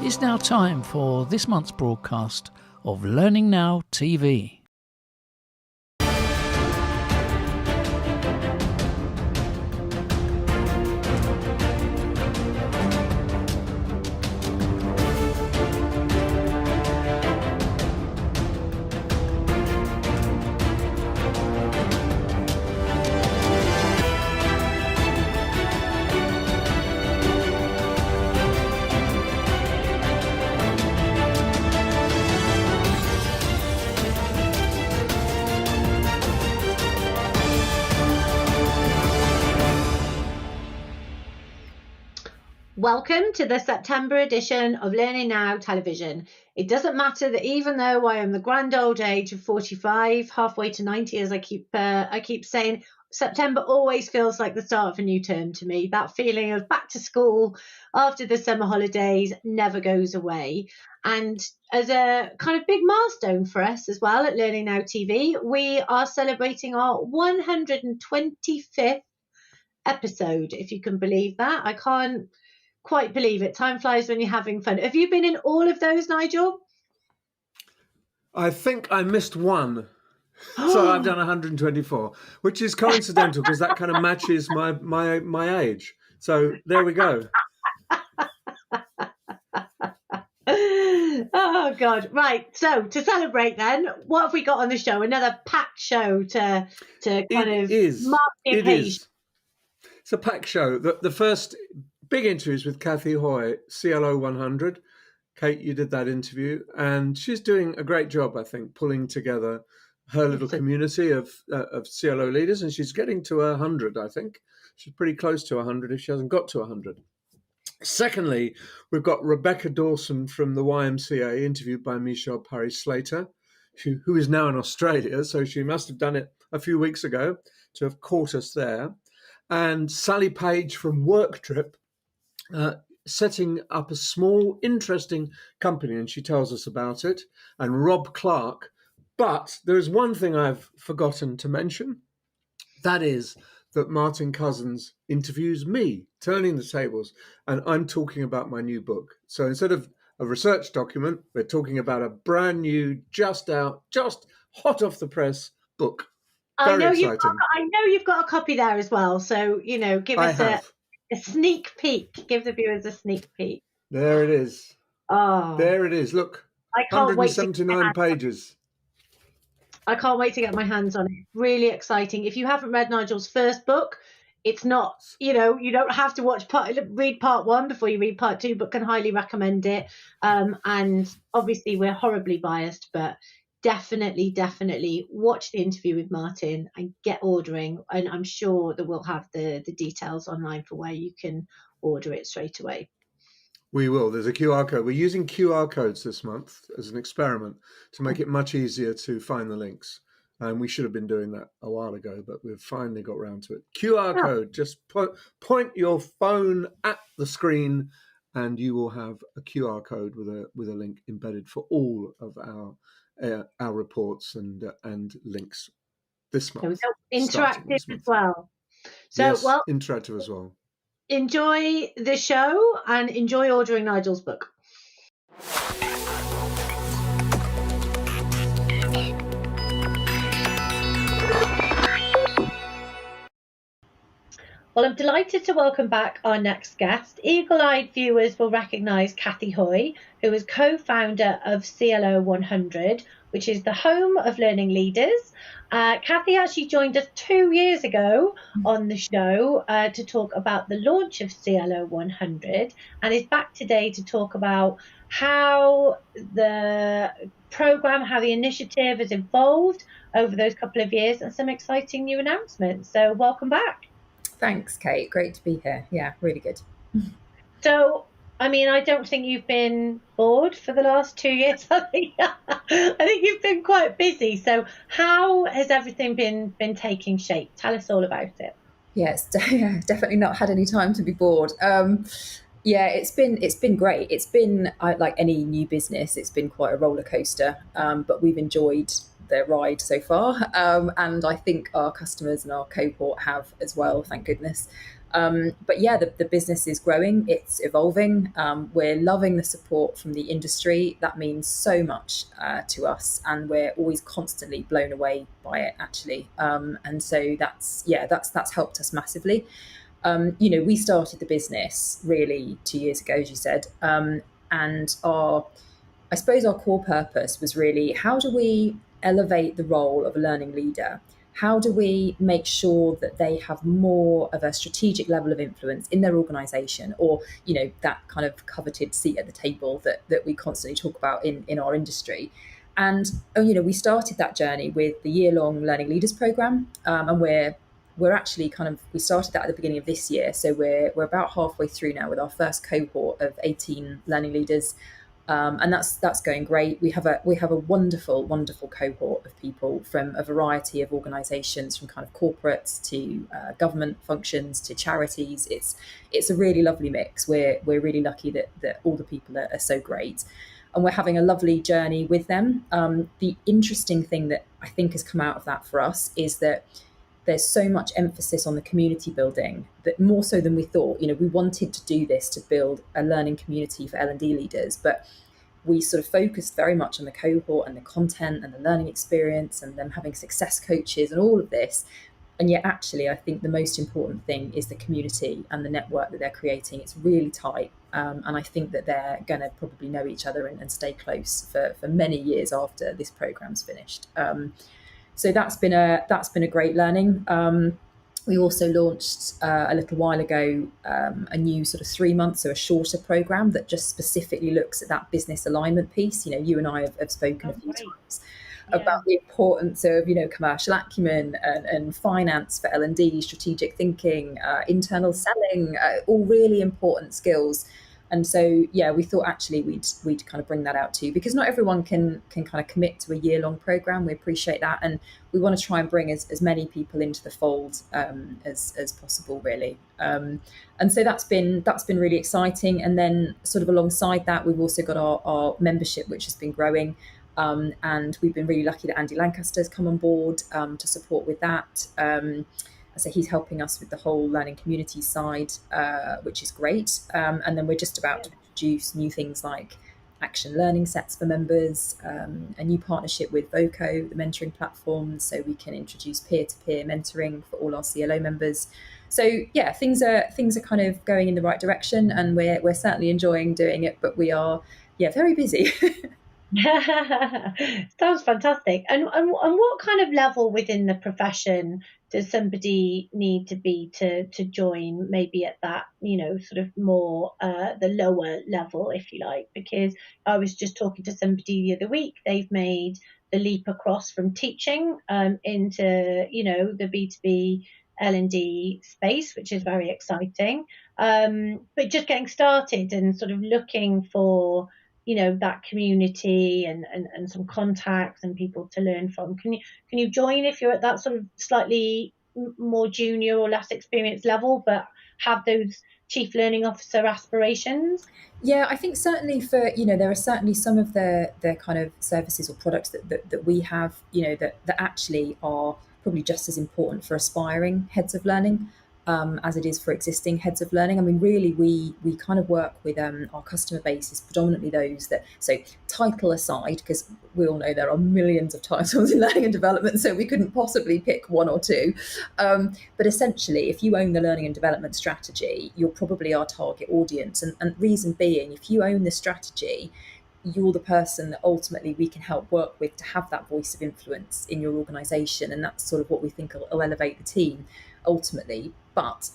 It's now time for this month's broadcast of Learning Now TV. Welcome to the September edition of Learning Now Television. It doesn't matter that even though I am the grand old age of 45, halfway to 90, as I keep saying, September always feels like the start of a new term to me. That feeling of back to school after the summer holidays never goes away. And as a kind of big milestone for us as well at Learning Now TV, we are celebrating our 125th episode, if you can believe that. I can't quite believe it. Time flies when you're having fun. Have you been in all of those, Nigel? I think I missed one. So I've done 124, which is coincidental because that kind of matches my age. So there we go. Oh God. Right. So to celebrate then, what have we got on the show? Another packed show to kind of mark the occasion. It's a packed show. The first big interviews with Kathy Hoy, CLO 100. Kate, you did that interview, and she's doing a great job, I think, pulling together her little community of CLO leaders, and she's getting to 100, I think. She's pretty close to 100 if she hasn't got to 100. Secondly, we've got Rebecca Dawson from the YMCA, interviewed by Michelle Parry-Slater, who is now in Australia, so she must have done it a few weeks ago to have caught us there. And Sally Page from Work Trip, setting up a small, interesting company, and she tells us about it, and Rob Clark. But there is one thing I've forgotten to mention. That is that Martin Cousins interviews me, turning the tables, and I'm talking about my new book. So instead of a research document, we're talking about a brand new, just out, just hot off the press book. Very exciting. I know you've got a copy there as well. So, give us a sneak peek. Give the viewers a sneak peek. There it is. Oh, there it is. Look, I can't 179 pages. I can't wait to get my hands on it. Really exciting. If you haven't read Nigel's first book, it's not, you don't have to read part one before you read part two, but can highly recommend it. And obviously we're horribly biased, but definitely watch the interview with Martin and get ordering. And I'm sure that we'll have the details online for where you can order it straight away. We will. There's a QR code. We're using QR codes this month as an experiment to make it much easier to find the links. And we should have been doing that a while ago, but we've finally got around to it. QR code. Just point your phone at the screen and you will have a QR code with a link embedded for all of our reports and links this month. Interactive as well. So, yes, interactive as well. Enjoy the show and enjoy ordering Nigel's book. Well, I'm delighted to welcome back our next guest. Eagle-eyed viewers will recognise Kathy Hoy, who is co-founder of CLO 100, which is the home of learning leaders. Kathy actually joined us 2 years ago on the show to talk about the launch of CLO 100 and is back today to talk about how the programme, how the initiative has evolved over those couple of years and some exciting new announcements. So welcome back. Thanks, Kate. Great to be here. Yeah, really good. So, I don't think you've been bored for the last 2 years. I think you've been quite busy. So how has everything been taking shape? Tell us all about it. Yes, definitely not had any time to be bored. It's been great. It's been like any new business, it's been quite a roller coaster, but we've enjoyed their ride so far, and I think our customers and our cohort have as well, thank goodness. But yeah, the business is growing, it's evolving. We're loving the support from the industry. That means so much to us, and we're always constantly blown away by it, actually. And so that's helped us massively. We started the business really 2 years ago, as you said, and I suppose our core purpose was really, how do we elevate the role of a learning leader? How do we make sure that they have more of a strategic level of influence in their organization, or, that kind of coveted seat at the table that we constantly talk about in our industry? And, we started that journey with the year-long Learning Leaders program, and we're actually we started that at the beginning of this year. So we're about halfway through now with our first cohort of 18 learning leaders. And that's going great. We have a wonderful cohort of people from a variety of organisations, from kind of corporates to government functions to charities. It's a really lovely mix. We're really lucky that all the people are so great, and we're having a lovely journey with them. The interesting thing that I think has come out of that for us is that there's so much emphasis on the community building, that more so than we thought. We wanted to do this to build a learning community for L&D leaders, but we sort of focused very much on the cohort and the content and the learning experience and them having success coaches and all of this. And yet, actually, I think the most important thing is the community and the network that they're creating. It's really tight. And I think that they're going to probably know each other and stay close for many years after this program's finished. So that's been a great learning. We also launched a little while ago a new sort of 3 months, so a shorter program that just specifically looks at that business alignment piece. You and I have spoken a few times about the importance of commercial acumen and finance for L&D, strategic thinking, internal selling, all really important skills. And so, we thought actually we'd kind of bring that out too, because not everyone can kind of commit to a year-long program. We appreciate that, and we want to try and bring as many people into the fold as possible, really. And so that's been really exciting. And then, sort of alongside that, we've also got our membership, which has been growing, and we've been really lucky that Andy Lancaster's come on board to support with that. So he's helping us with the whole learning community side, which is great. And then we're just about to introduce new things like action learning sets for members, a new partnership with Voco, the mentoring platform, so we can introduce peer-to-peer mentoring for all our CLO members. So things are kind of going in the right direction, and we're certainly enjoying doing it, but we are very busy. Sounds fantastic. And what kind of level within the profession does somebody need to be to join, maybe at that, sort of more the lower level, if you like? Because I was just talking to somebody the other week. They've made the leap across from teaching into, the B2B L&D space, which is very exciting. But just getting started and sort of looking for that community and some contacts and people to learn from. Can you join if you're at that sort of slightly more junior or less experienced level, but have those chief learning officer aspirations? Yeah, I think certainly there are certainly some of the kind of services or products that we have, that actually are probably just as important for aspiring heads of learning as it is for existing heads of learning. I mean, really, we kind of work with our customer base is predominantly those that, so title aside, because we all know there are millions of titles in learning and development, so we couldn't possibly pick one or two. But essentially, if you own the learning and development strategy, you're probably our target audience. And reason being, if you own the strategy, you're the person that ultimately we can help work with to have that voice of influence in your organisation. And that's sort of what we think will elevate the team ultimately. But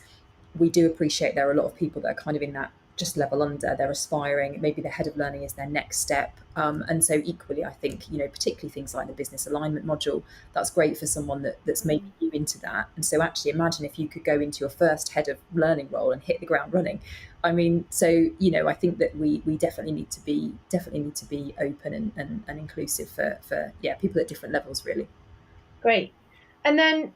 we do appreciate there are a lot of people that are kind of in that just level under. They're aspiring, maybe the head of learning is their next step. And so equally, I think, particularly things like the business alignment module, that's great for someone that's maybe new into that. And so actually imagine if you could go into your first head of learning role and hit the ground running. I mean, so, I think that we definitely need to be open and inclusive for people at different levels, really. Great. And then,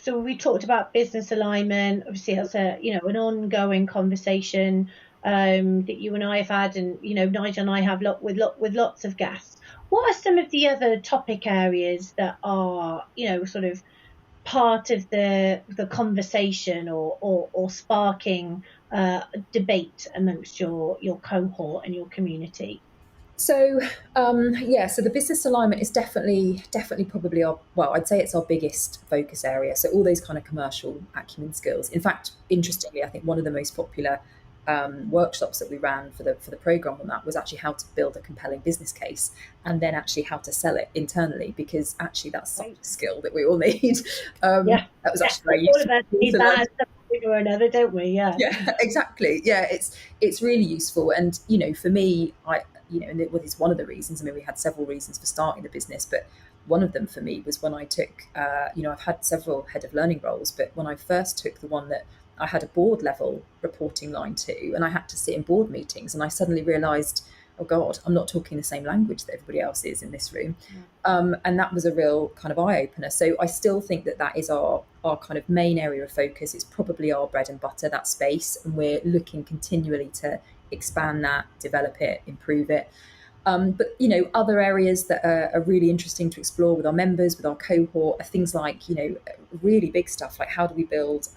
so we talked about business alignment. Obviously, that's an ongoing conversation that you and I have had, and Nigel and I have with lots of guests. What are some of the other topic areas that are sort of part of the conversation or sparking debate amongst your cohort and your community? So so the business alignment is definitely probably I'd say it's our biggest focus area. So all those kind of commercial acumen skills. In fact, interestingly, I think one of the most popular workshops that we ran for the program on that was actually how to build a compelling business case, and then actually how to sell it internally, because actually that's such a skill that we all need. That was actually very useful. All of us need that or another, don't we? Yeah, exactly. Yeah, it's really useful, and for me, and it's one of the reasons. I mean, we had several reasons for starting the business, but one of them for me was when I took, I've had several head of learning roles, but when I first took the one that I had a board level reporting line to, and I had to sit in board meetings, and I suddenly realised, oh God, I'm not talking the same language that everybody else is in this room. And that was a real kind of eye opener. So I still think that is our kind of main area of focus. It's probably our bread and butter, that space, and we're looking continually to expand that, develop it, improve it. But other areas that are really interesting to explore with our members, with our cohort, are things like really big stuff like how do we build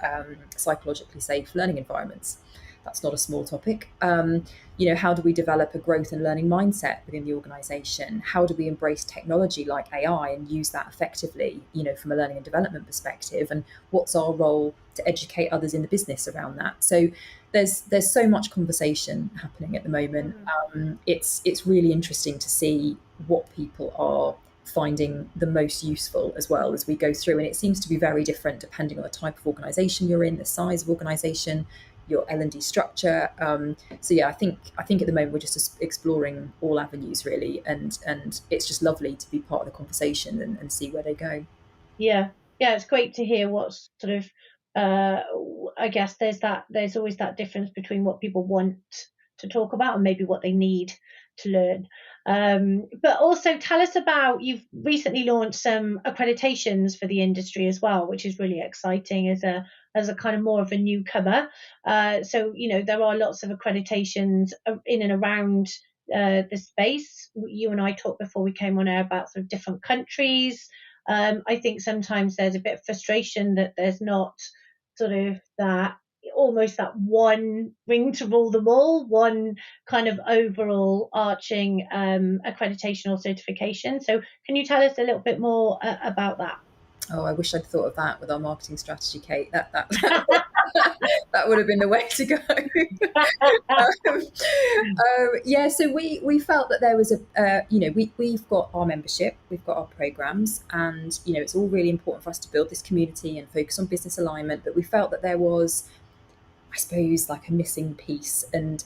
psychologically safe learning environments. That's not a small topic. How do we develop a growth and learning mindset within the organisation? How do we embrace technology like AI and use that effectively, from a learning and development perspective? And what's our role to educate others in the business around that? So there's so much conversation happening at the moment. It's really interesting to see what people are finding the most useful as well as we go through, and it seems to be very different depending on the type of organisation you're in, the size of organisation, your L&D structure. I think at the moment we're just exploring all avenues really, and it's just lovely to be part of the conversation and see where they go. Yeah, it's great to hear what's sort of I guess there's always that difference between what people want to talk about and maybe what they need to learn. But also tell us about, you've recently launched some accreditations for the industry as well, which is really exciting as a kind of more of a newcomer. So there are lots of accreditations in and around the space. You and I talked before we came on air about sort of different countries. I think sometimes there's a bit of frustration that there's not sort of that one ring to rule them all, one kind of overall arching accreditation or certification. So can you tell us a little bit more about that? Oh, I wish I'd thought of that with our marketing strategy, Kate. That that would have been the way to go. So we felt that there was we've got our membership, we've got our programs, and it's all really important for us to build this community and focus on business alignment. But we felt that there was, I suppose, like a missing piece, and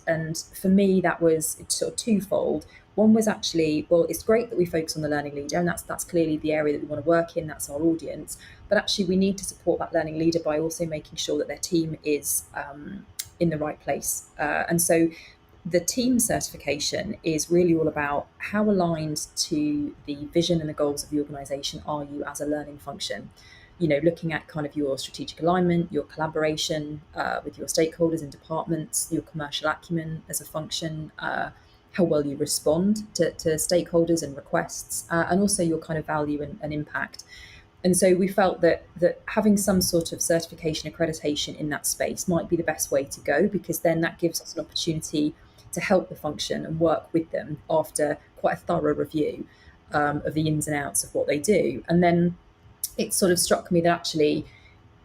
for me that was sort of twofold. One was actually, well, it's great that we focus on the learning leader, and that's clearly the area that we want to work in, that's our audience. But actually we need to support that learning leader by also making sure that their team is in the right place. And so the team certification is really all about how aligned to the vision and the goals of the organisation are you as a learning function. Looking at kind of your strategic alignment, your collaboration with your stakeholders and departments, your commercial acumen as a function, how well you respond to stakeholders and requests, and also your kind of value and impact. And so we felt that having some sort of certification accreditation in that space might be the best way to go, because then that gives us an opportunity to help the function and work with them after quite a thorough review of the ins and outs of what they do. And then it sort of struck me that actually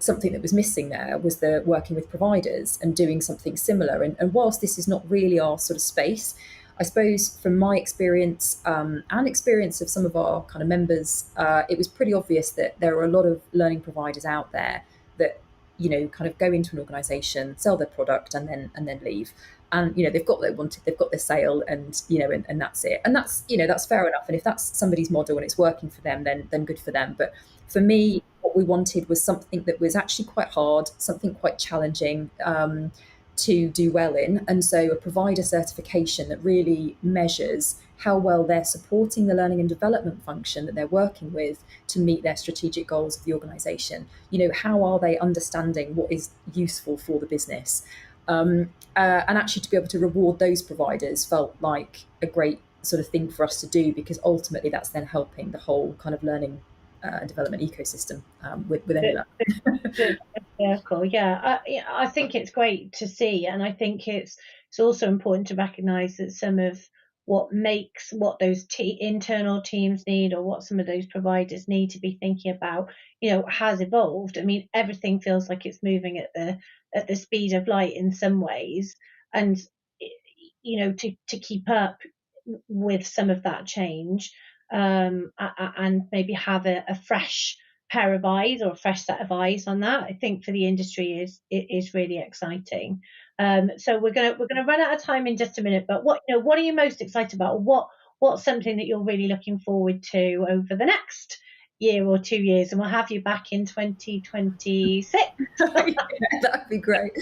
something that was missing there was the working with providers and doing something similar. And whilst this is not really our sort of space, I suppose from my experience and experience of some of our kind of members, it was pretty obvious that there are a lot of learning providers out there that, kind of go into an organisation, sell their product and then leave. And, they've got what they wanted, they've got their sale, and, and that's it. And that's, that's fair enough. And if that's somebody's model and it's working for them, then good for them. But for me, what we wanted was something that was actually quite hard, something quite challenging to do well in. And so a provider certification that really measures how well they're supporting the learning and development function that they're working with to meet their strategic goals of the organisation. How are they understanding what is useful for the business? And actually to be able to reward those providers felt like a great sort of thing for us to do, because ultimately that's then helping the whole kind of learning and development ecosystem with any of that. Circle, yeah. I think it's great to see, and I think it's also important to recognise that some of what makes what those internal teams need, or what some of those providers need to be thinking about, has evolved. I mean, everything feels like it's moving at the speed of light in some ways, and to keep up with some of that change, and maybe have a fresh pair of eyes, or a fresh set of eyes on that, I think for the industry is really exciting. So we're gonna run out of time in just a minute, but what are you most excited about? What's something that you're really looking forward to over the next year or 2 years, and we'll have you back in 2026. Yeah, that'd be great.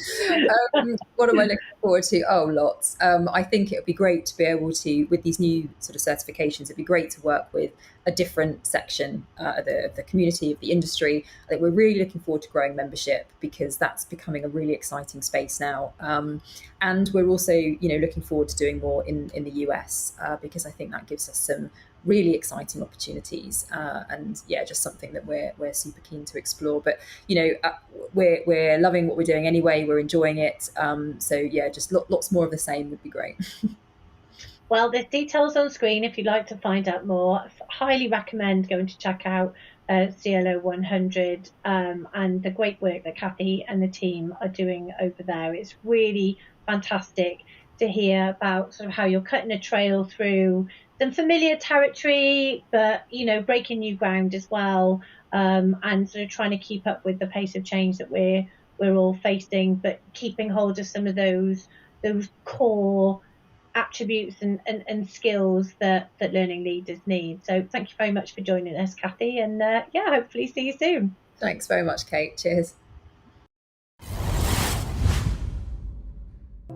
What am I looking forward to? Oh, lots. I think it would be great to be able to, with these new sort of certifications, it'd be great to work with a different section of the community, of the industry. I think we're really looking forward to growing membership, because that's becoming a really exciting space now. And we're also, looking forward to doing more in the US, because I think that gives us some really exciting opportunities, and just something that we're super keen to explore. But we're loving what we're doing anyway. We're enjoying it. So just lots more of the same would be great. Well, there's details on screen if you'd like to find out more. I highly recommend going to check out CLO 100 and the great work that Kathy and the team are doing over there. It's really fantastic to hear about sort of how you're cutting a trail through some familiar territory, but breaking new ground as well, and sort of trying to keep up with the pace of change that we're all facing, but keeping hold of some of those core attributes and skills that learning leaders need. So thank you very much for joining us, Kathy, and hopefully see you soon. Thanks very much, Kate. Cheers.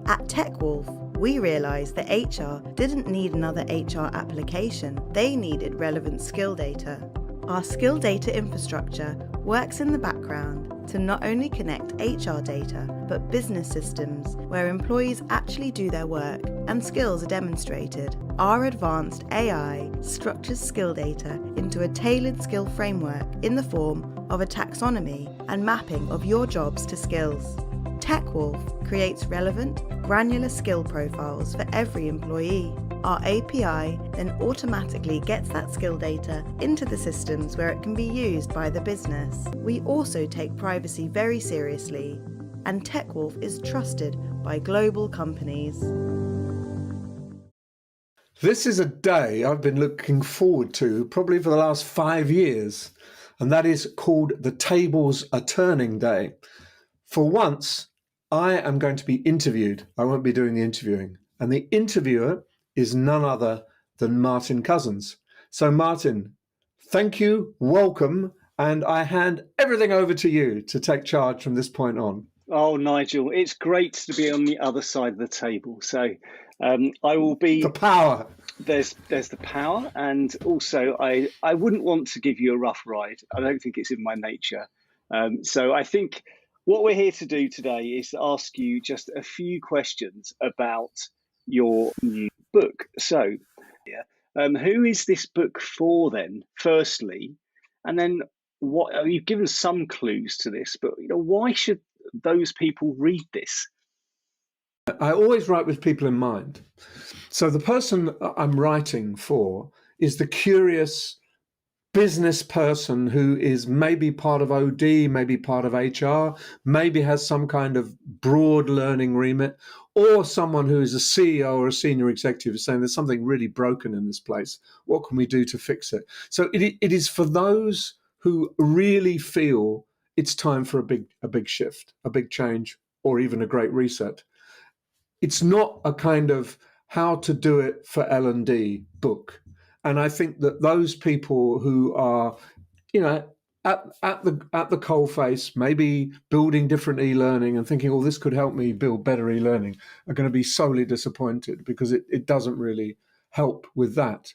At TechWolf, we realised that HR didn't need another HR application, they needed relevant skill data. Our skill data infrastructure works in the background to not only connect HR data, but business systems where employees actually do their work and skills are demonstrated. Our advanced AI structures skill data into a tailored skill framework in the form of a taxonomy and mapping of your jobs to skills. TechWolf creates relevant, granular skill profiles for every employee. Our API then automatically gets that skill data into the systems where it can be used by the business. We also take privacy very seriously, and TechWolf is trusted by global companies. This is a day I've been looking forward to probably for the last 5 years, and that is called the Tables Are Turning Day. For once, I am going to be interviewed. I won't be doing the interviewing. And the interviewer is none other than Martin Cousins. So Martin, thank you, welcome, and I hand everything over to you to take charge from this point on. Oh, Nigel, it's great to be on the other side of the table. So I will be... The power. There's the power, and also I wouldn't want to give you a rough ride. I don't think it's in my nature. So I think what we're here to do today is to ask you just a few questions about your new book. So, who is this book for then, firstly? And then you've given some clues to this, but why should those people read this? I always write with people in mind. So the person I'm writing for is the curious business person who is maybe part of OD, maybe part of HR, maybe has some kind of broad learning remit, or someone who is a CEO or a senior executive saying there's something really broken in this place. What can we do to fix it? So it is for those who really feel it's time for a big shift, a big change, or even a great reset. It's not a kind of how to do it for L&D book. And I think that those people who are, at the coalface, maybe building different e-learning and thinking, oh, this could help me build better e-learning, are going to be sorely disappointed, because it doesn't really help with that.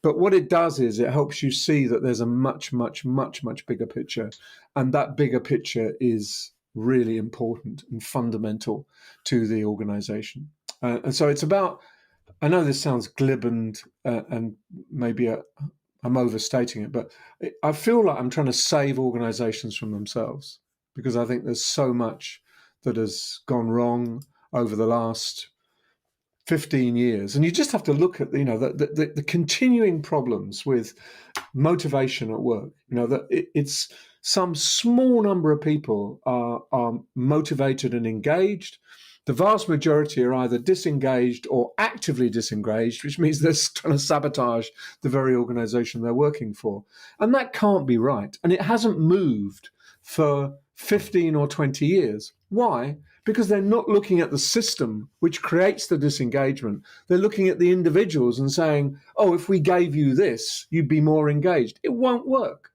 But what it does is it helps you see that there's a much, much, much, much bigger picture. And that bigger picture is really important and fundamental to the organization. And so it's about, I know this sounds glib and maybe I'm overstating it, but I feel like I'm trying to save organizations from themselves, because I think there's so much that has gone wrong over the last 15 years. And you just have to look at, the continuing problems with motivation at work. That it's some small number of people are motivated and engaged. The vast majority are either disengaged or actively disengaged, which means they're trying to sabotage the very organization they're working for. And that can't be right. And it hasn't moved for 15 or 20 years. Why? Because they're not looking at the system which creates the disengagement. They're looking at the individuals and saying, oh, if we gave you this, you'd be more engaged. It won't work.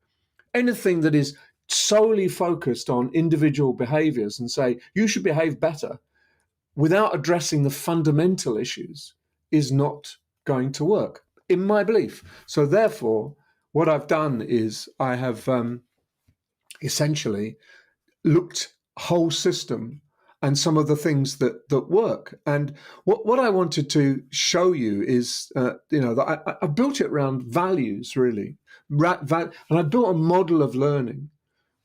Anything that is solely focused on individual behaviors and say, you should behave better, without addressing the fundamental issues, is not going to work, in my belief. So therefore, what I've done is I have essentially looked whole system and some of the things that work. And what I wanted to show you is, that I built it around values, really. And I built a model of learning,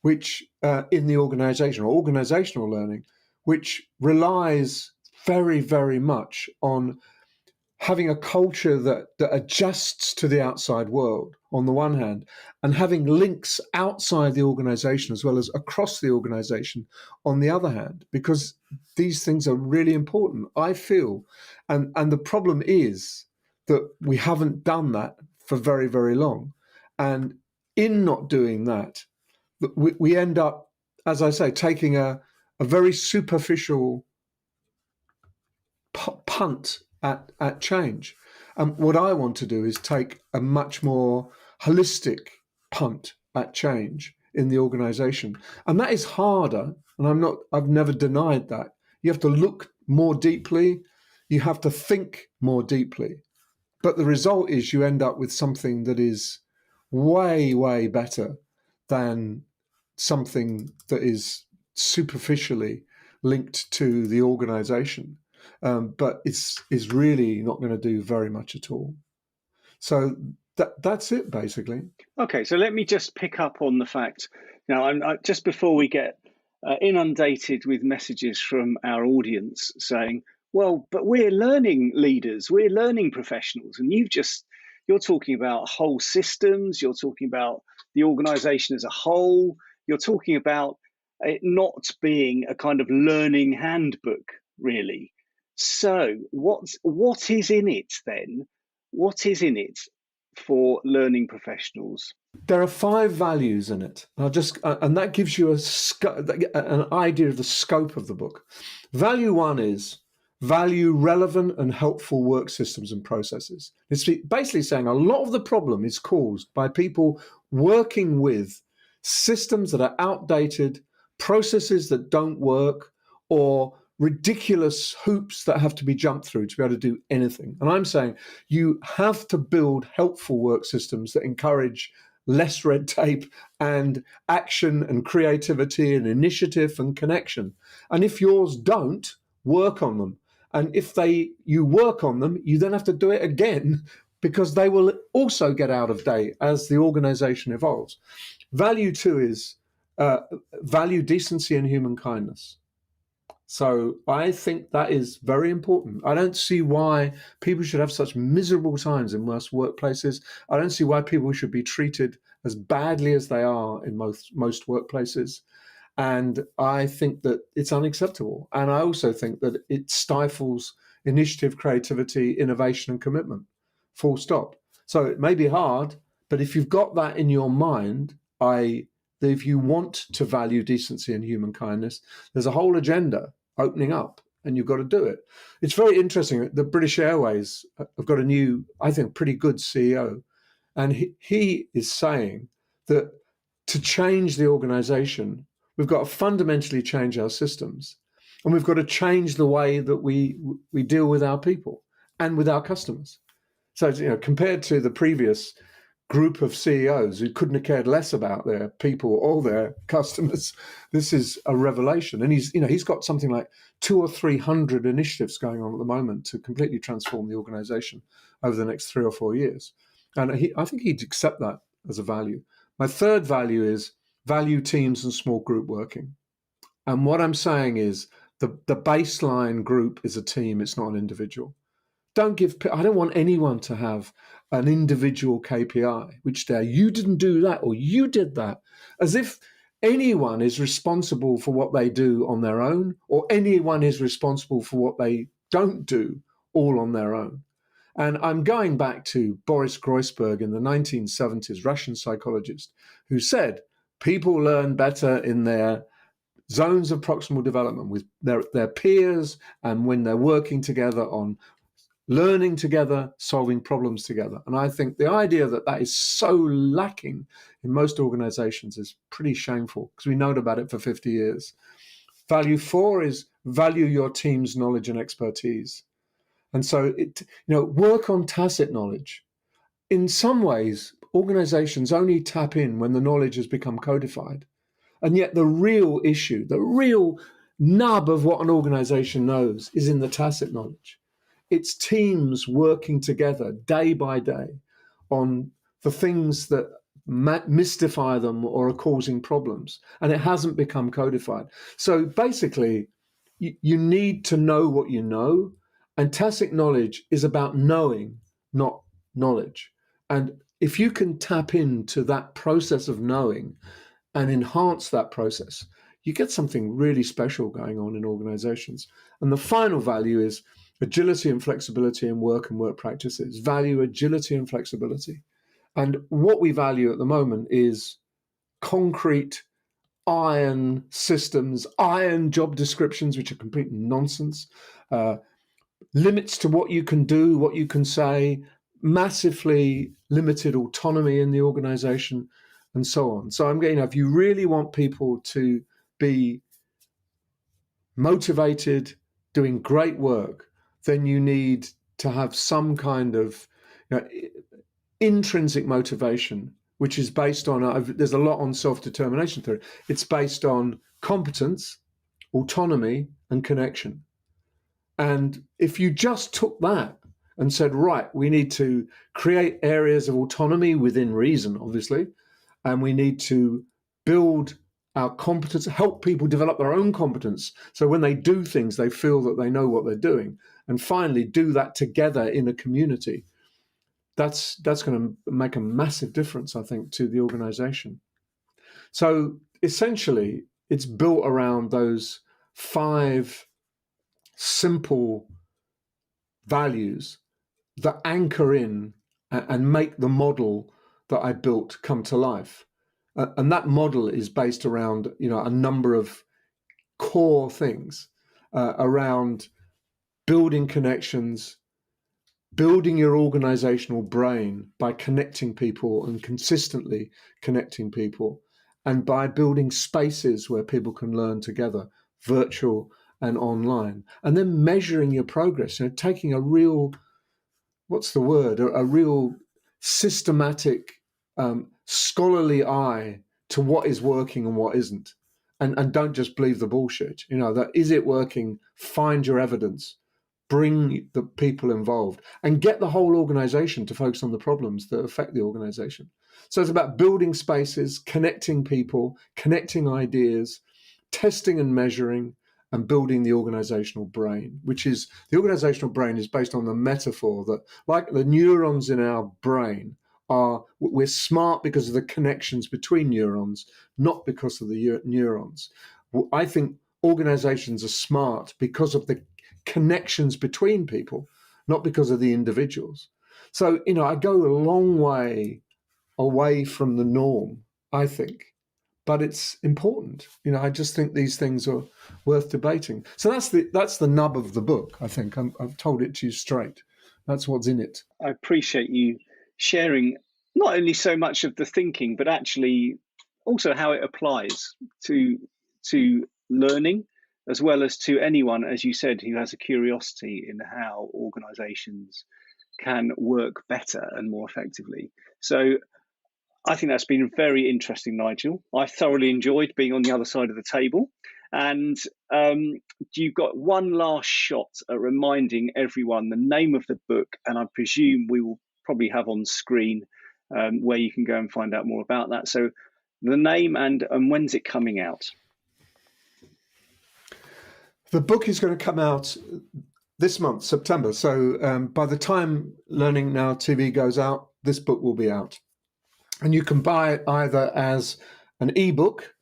which in the organization, or organizational learning, which relies very, very much on having a culture that adjusts to the outside world on the one hand, and having links outside the organization as well as across the organization on the other hand, because these things are really important, I feel. And the problem is that we haven't done that for very, very long. And in not doing that, we end up, as I say, taking a very superficial punt at change. And what I want to do is take a much more holistic punt at change in the organization. And that is harder. And I've never denied that. You have to look more deeply. You have to think more deeply. But the result is you end up with something that is way, way better than something that is superficially linked to the organization. But it's really not going to do very much at all. So that's it, basically. Okay, so let me just pick up on the fact. Now, just before we get inundated with messages from our audience saying, well, but we're learning leaders, we're learning professionals, and you're talking about whole systems, you're talking about the organization as a whole, you're talking about it not being a kind of learning handbook, really. So what is in it then? What is in it for learning professionals? There are 5 values in it. And that gives you an idea of the scope of the book. Value 1 is value relevant and helpful work systems and processes. It's basically saying a lot of the problem is caused by people working with systems that are outdated, processes that don't work, or ridiculous hoops that have to be jumped through to be able to do anything. And I'm saying you have to build helpful work systems that encourage less red tape and action and creativity and initiative and connection. And if yours don't, work on them. And if you work on them, you then have to do it again, because they will also get out of date as the organization evolves. Value 2 is value decency and human kindness. So I think that is very important. I don't see why people should have such miserable times in most workplaces. I don't see why people should be treated as badly as they are in most workplaces. And I think that it's unacceptable. And I also think that it stifles initiative, creativity, innovation, and commitment. Full stop. So it may be hard, but if you've got that in your mind, if you want to value decency and human kindness, there's a whole agenda opening up, and you've got to do it. It's very interesting. The British Airways have got a new, I think, pretty good CEO. And he is saying that to change the organization, we've got to fundamentally change our systems. And we've got to change the way that we deal with our people and with our customers. So, compared to the previous group of CEOs who couldn't have cared less about their people or their customers. This is a revelation. And he's got something like 200 or 300 initiatives going on at the moment to completely transform the organization over the next 3 or 4 years. And I think he'd accept that as a value. My third value is value teams and small group working. And what I'm saying is the baseline group is a team, it's not an individual. I don't want anyone to have an individual KPI, which you didn't do that or you did that, as if anyone is responsible for what they do on their own or anyone is responsible for what they don't do all on their own. And I'm going back to Boris Groysberg in the 1970s, Russian psychologist, who said people learn better in their zones of proximal development with their peers and when they're working together on learning together, solving problems together. And I think the idea that is so lacking in most organizations is pretty shameful because we known about it for 50 years. Value 4 is value your team's knowledge and expertise. And so work on tacit knowledge. In some ways, organizations only tap in when the knowledge has become codified. And yet the real issue, the real nub of what an organization knows is in the tacit knowledge. It's teams working together day by day on the things that mystify them or are causing problems. And it hasn't become codified. So basically, you need to know what you know. And tacit knowledge is about knowing, not knowledge. And if you can tap into that process of knowing and enhance that process, you get something really special going on in organizations. And the final value is agility and flexibility in work and work practices. Value agility and flexibility. And what we value at the moment is concrete iron systems, iron job descriptions, which are complete nonsense, limits to what you can do, what you can say, massively limited autonomy in the organization, and so on. So I'm getting, if you really want people to be motivated, doing great work, then you need to have some kind of intrinsic motivation, which is based on, there's a lot on self-determination theory. It's based on competence, autonomy, and connection. And if you just took that and said, right, we need to create areas of autonomy within reason, obviously, and we need to build our competence, help people develop their own competence. So when they do things, they feel that they know what they're doing. And finally, do that together in a community. That's going to make a massive difference, I think, to the organization. So essentially, it's built around those 5 simple values that anchor in and make the model that I built come to life. And that model is based around, a number of core things around building connections, building your organizational brain by connecting people and consistently connecting people, and by building spaces where people can learn together, virtual and online, and then measuring your progress, taking a real, a real systematic, scholarly eye to what is working and what isn't. And don't just believe the bullshit, that is it working? Find your evidence, bring the people involved, and get the whole organization to focus on the problems that affect the organization. So it's about building spaces, connecting people, connecting ideas, testing and measuring, and building the organizational brain, the organizational brain is based on the metaphor that, like the neurons in our brain, we're smart because of the connections between neurons, not because of the neurons. I think organizations are smart because of the connections between people, not because of the individuals. So, I go a long way away from the norm, I think, but it's important. I just think these things are worth debating. So that's the nub of the book, I think. I've told it to you straight. That's what's in it. I appreciate you sharing not only so much of the thinking, but actually also how it applies to learning, as well as to anyone, as you said, who has a curiosity in how organizations can work better and more effectively. So I think that's been very interesting, Nigel. I thoroughly enjoyed being on the other side of the table. And you've got one last shot at reminding everyone the name of the book, and I presume we will probably have on screen where you can go and find out more about that. So the name and when's it coming out? The book is going to come out this month, September. So by the time Learning Now TV goes out, this book will be out. And you can buy it either as an ebook,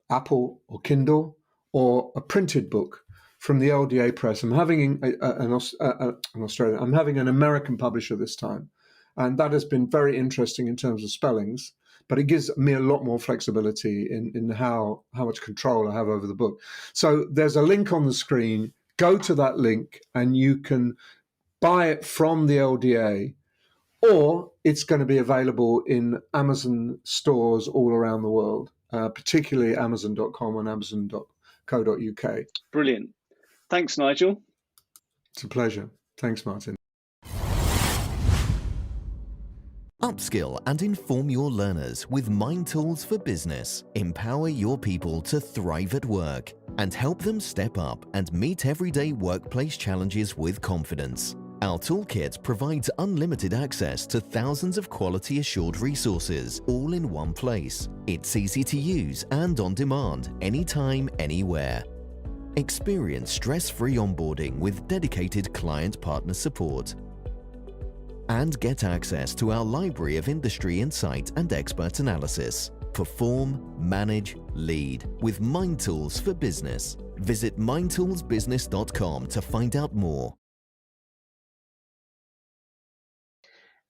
Apple or Kindle, or a printed book from the LDA Press. I'm having an Australian. I'm having an American publisher this time, and that has been very interesting in terms of spellings. But it gives me a lot more flexibility in how much control I have over the book. So there's a link on the screen. Go to that link, and you can buy it from the LDA. Or it's going to be available in Amazon stores all around the world, particularly Amazon.com and Amazon.co.uk. Brilliant. Thanks, Nigel. It's a pleasure. Thanks, Martin. Upskill and inform your learners with Mind Tools for Business. Empower your people to thrive at work and help them step up and meet everyday workplace challenges with confidence. Our toolkit provides unlimited access to thousands of quality assured resources, all in one place. It's easy to use and on demand, anytime, anywhere. Experience stress-free onboarding with dedicated client partner support. And get access to our library of industry insight and expert analysis. Perform, manage, lead with Mind Tools for Business. Visit mindtoolsbusiness.com to find out more.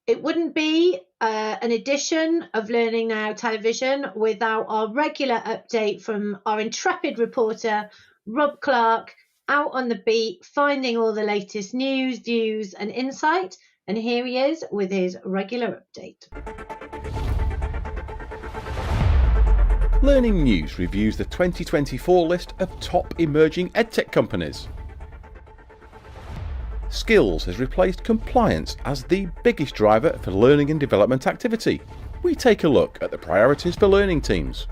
It wouldn't be an edition of Learning Now television without our regular update from our intrepid reporter, Rob Clark, out on the beat, finding all the latest news, views and insight. And here he is with his regular update. Learning News reviews the 2024 list of top emerging edtech companies. Skills has replaced compliance as the biggest driver for learning and development activity. We take a look at the priorities for learning teams.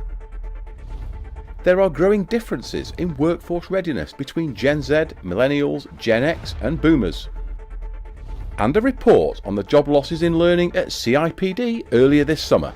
There are growing differences in workforce readiness between Gen Z, Millennials, Gen X and Boomers. And a report on the job losses in learning at CIPD earlier this summer.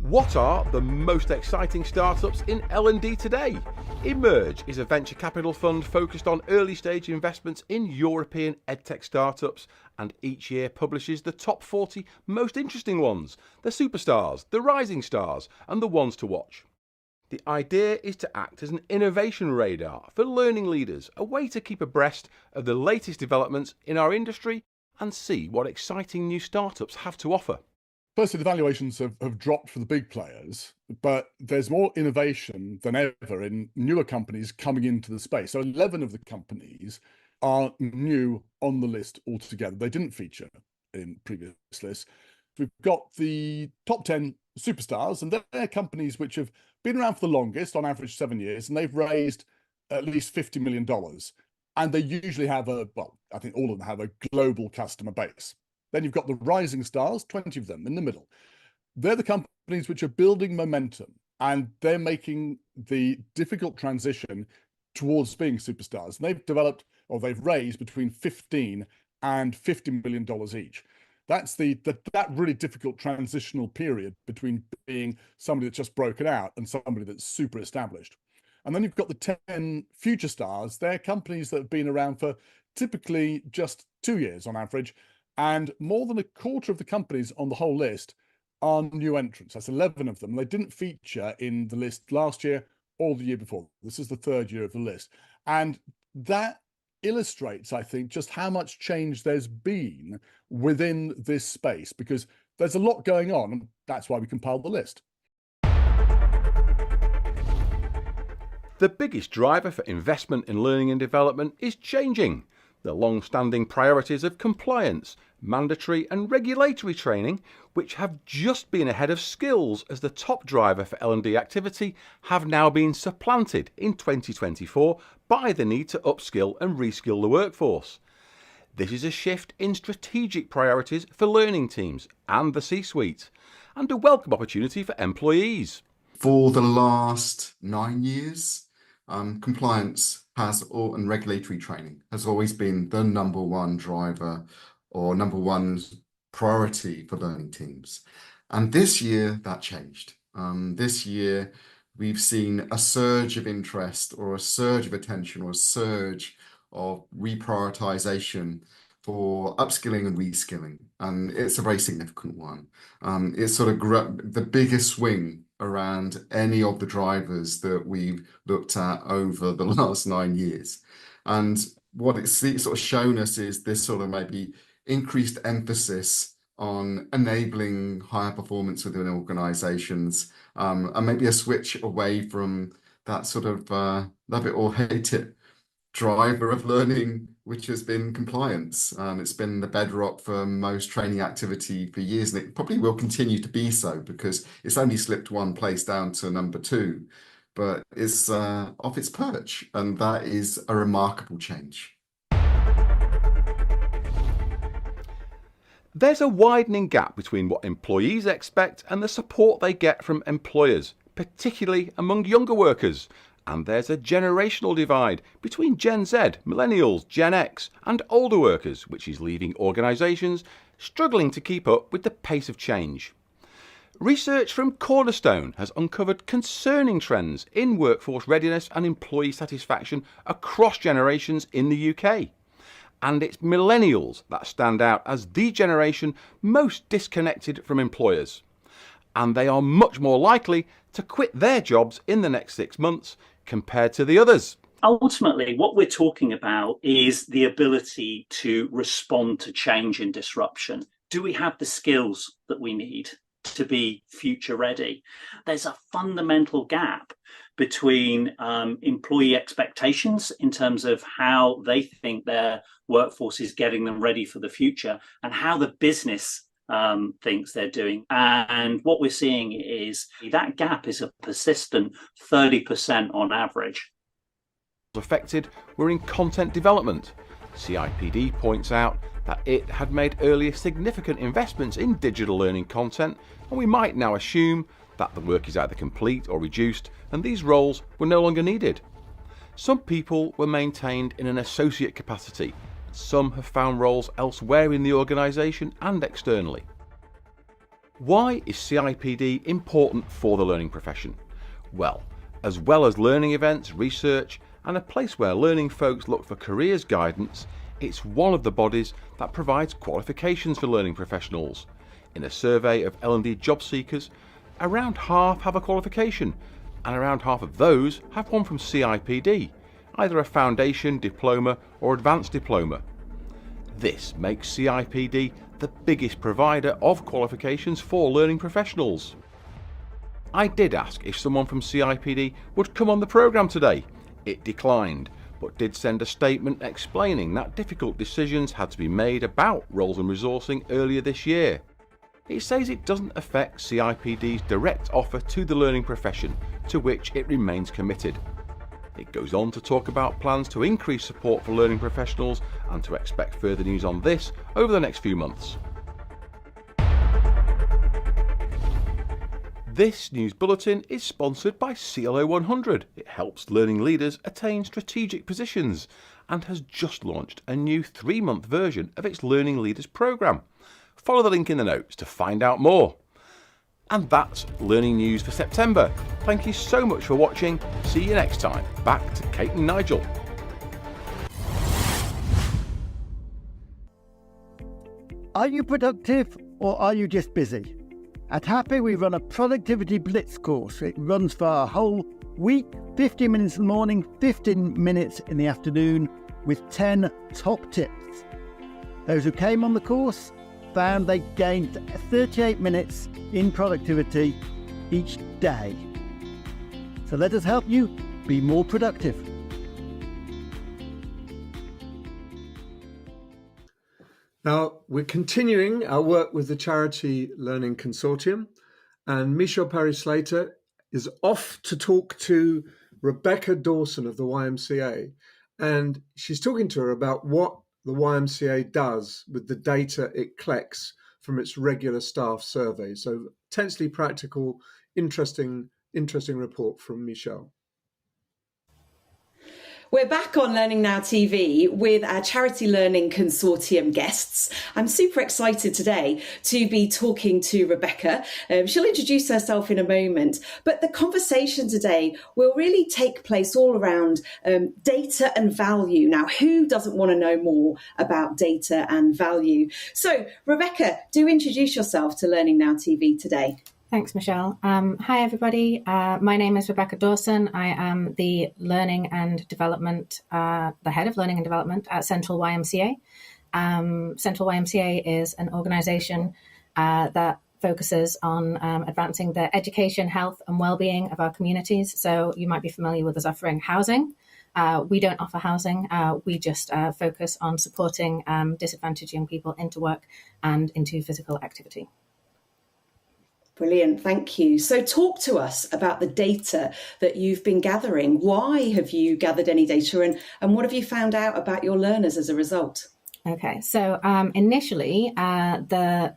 What are the most exciting startups in L&D today? Emerge is a venture capital fund focused on early stage investments in European edtech startups, and each year publishes the top 40 most interesting ones, the superstars, the rising stars and the ones to watch. The idea is to act as an innovation radar for learning leaders, a way to keep abreast of the latest developments in our industry and see what exciting new startups have to offer. Firstly, the valuations have dropped for the big players, but there's more innovation than ever in newer companies coming into the space. So 11 of the companies are new on the list altogether. They didn't feature in previous lists. We've got the top 10 superstars, and they're companies which have been around for the longest, on average 7 years, and they've raised at least $50 million. And they usually have I think all of them have a global customer base. Then you've got the rising stars, 20 of them in the middle. They're the companies which are building momentum, and they're making the difficult transition towards being superstars. And they've raised between $15 and $50 million each. That's that really difficult transitional period between being somebody that's just broken out and somebody that's super established. And then you've got the 10 future stars. They're companies that have been around for typically just 2 years on average. And more than a quarter of the companies on the whole list are new entrants. That's 11 of them. They didn't feature in the list last year or the year before. This is the third year of the list. And that illustrates, I think, just how much change there's been within this space, because there's a lot going on, and that's why we compiled the list. The biggest driver for investment in learning and development is changing. the long-standing priorities of compliance, mandatory and regulatory training, which have just been ahead of skills as the top driver for L&D activity, have now been supplanted in 2024 by the need to upskill and reskill the workforce. This is a shift in strategic priorities for learning teams and the C-suite, and a welcome opportunity for employees. For the last 9 years, compliance and regulatory training has always been the number one driver or number one priority for learning teams. And this year that changed. This year we've seen a surge of interest or a surge of attention or a surge of reprioritization for upskilling and reskilling. And it's a very significant one. It's sort of the biggest swing around any of the drivers that we've looked at over the last 9 years. And what it's sort of shown us is this sort of maybe increased emphasis on enabling higher performance within organizations, and maybe a switch away from that sort of love it or hate it driver of learning, which has been compliance. It's been the bedrock for most training activity for years, and it probably will continue to be so because it's only slipped one place down to number 2, but it's off its perch, and that is a remarkable change. There's a widening gap between what employees expect and the support they get from employers, particularly among younger workers. And there's a generational divide between Gen Z, Millennials, Gen X and older workers, which is leaving organisations struggling to keep up with the pace of change. Research from Cornerstone has uncovered concerning trends in workforce readiness and employee satisfaction across generations in the UK. And it's millennials that stand out as the generation most disconnected from employers. And they are much more likely to quit their jobs in the next 6 months compared to the others. Ultimately, what we're talking about is the ability to respond to change and disruption. Do we have the skills that we need to be future ready? There's a fundamental gap between employee expectations in terms of how they think their workforce is getting them ready for the future and how the business thinks they're doing. And what we're seeing is that gap is a persistent 30% on average. Affected were in content development. CIPD points out that it had made earlier significant investments in digital learning content, and we might now assume that the work is either complete or reduced and these roles were no longer needed. Some people were maintained in an associate capacity. Some have found roles elsewhere in the organisation and externally. Why is CIPD important for the learning profession? Well as learning events, research and a place where learning folks look for careers guidance, it's one of the bodies that provides qualifications for learning professionals. In a survey of L&D job seekers, around half have a qualification, and around half of those have one from CIPD, either a foundation, diploma or advanced diploma. This makes CIPD the biggest provider of qualifications for learning professionals. I did ask if someone from CIPD would come on the programme today. It declined, but did send a statement explaining that difficult decisions had to be made about roles and resourcing earlier this year. It says it doesn't affect CIPD's direct offer to the learning profession, to which it remains committed. It goes on to talk about plans to increase support for learning professionals and to expect further news on this over the next few months. This news bulletin is sponsored by CLO 100. It helps learning leaders attain strategic positions and has just launched a new 3-month version of its Learning Leaders programme. Follow the link in the notes to find out more. And that's Learning News for September. Thank you so much for watching. See you next time. Back to Kate and Nigel. Are you productive or are you just busy? At Happy, we run a Productivity Blitz course. It runs for a whole week, 15 minutes in the morning, 15 minutes in the afternoon, with 10 top tips. Those who came on the course found they gained 38 minutes in productivity each day. So let us help you be more productive. Now, we're continuing our work with the Charity Learning Consortium, and Michelle Parry-Slater is off to talk to Rebecca Dawson of the YMCA, and she's talking to her about what the YMCA does with the data it collects from its regular staff survey. So, intensely practical, interesting report from Michelle. We're back on Learning Now TV with our Charity Learning Consortium guests. I'm super excited today to be talking to Rebecca. She'll introduce herself in a moment, but the conversation today will really take place all around data and value. Now, who doesn't want to know more about data and value? So, Rebecca, do introduce yourself to Learning Now TV today. Thanks, Michelle. Hi, everybody. My name is Rebecca Dawson. I am the Learning and Development, the head of Learning and Development at Central YMCA. Central YMCA is an organisation that focuses on advancing the education, health and well-being of our communities. So you might be familiar with us offering housing. We don't offer housing. We just focus on supporting disadvantaged young people into work and into physical activity. Brilliant, thank you. So talk to us about the data that you've been gathering. Why have you gathered any data and what have you found out about your learners as a result? Okay, so initially the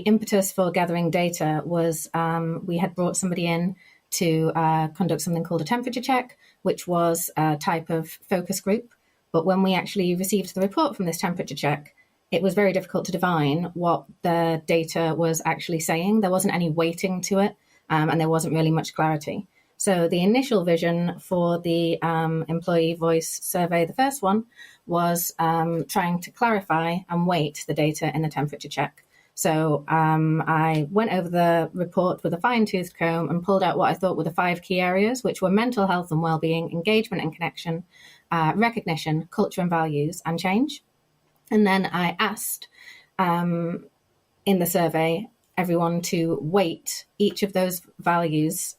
impetus for gathering data was we had brought somebody in to conduct something called a temperature check, which was a type of focus group. But when we actually received the report from this temperature check, it was very difficult to divine what the data was actually saying. There wasn't any weighting to it, and there wasn't really much clarity. So the initial vision for the employee voice survey, the first one, was trying to clarify and weight the data in the temperature check. So I went over the report with a fine-toothed comb and pulled out what I thought were the 5 key areas, which were mental health and well-being, engagement and connection, recognition, culture and values, and change. And then I asked in the survey everyone to weight each of those values,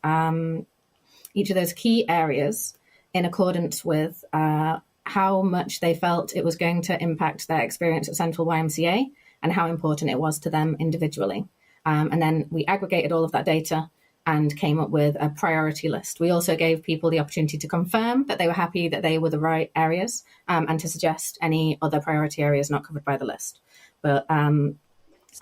each of those key areas in accordance with how much they felt it was going to impact their experience at Central YMCA and how important it was to them individually. And then we aggregated all of that data and came up with a priority list. We also gave people the opportunity to confirm that they were happy that they were the right areas and to suggest any other priority areas not covered by the list. But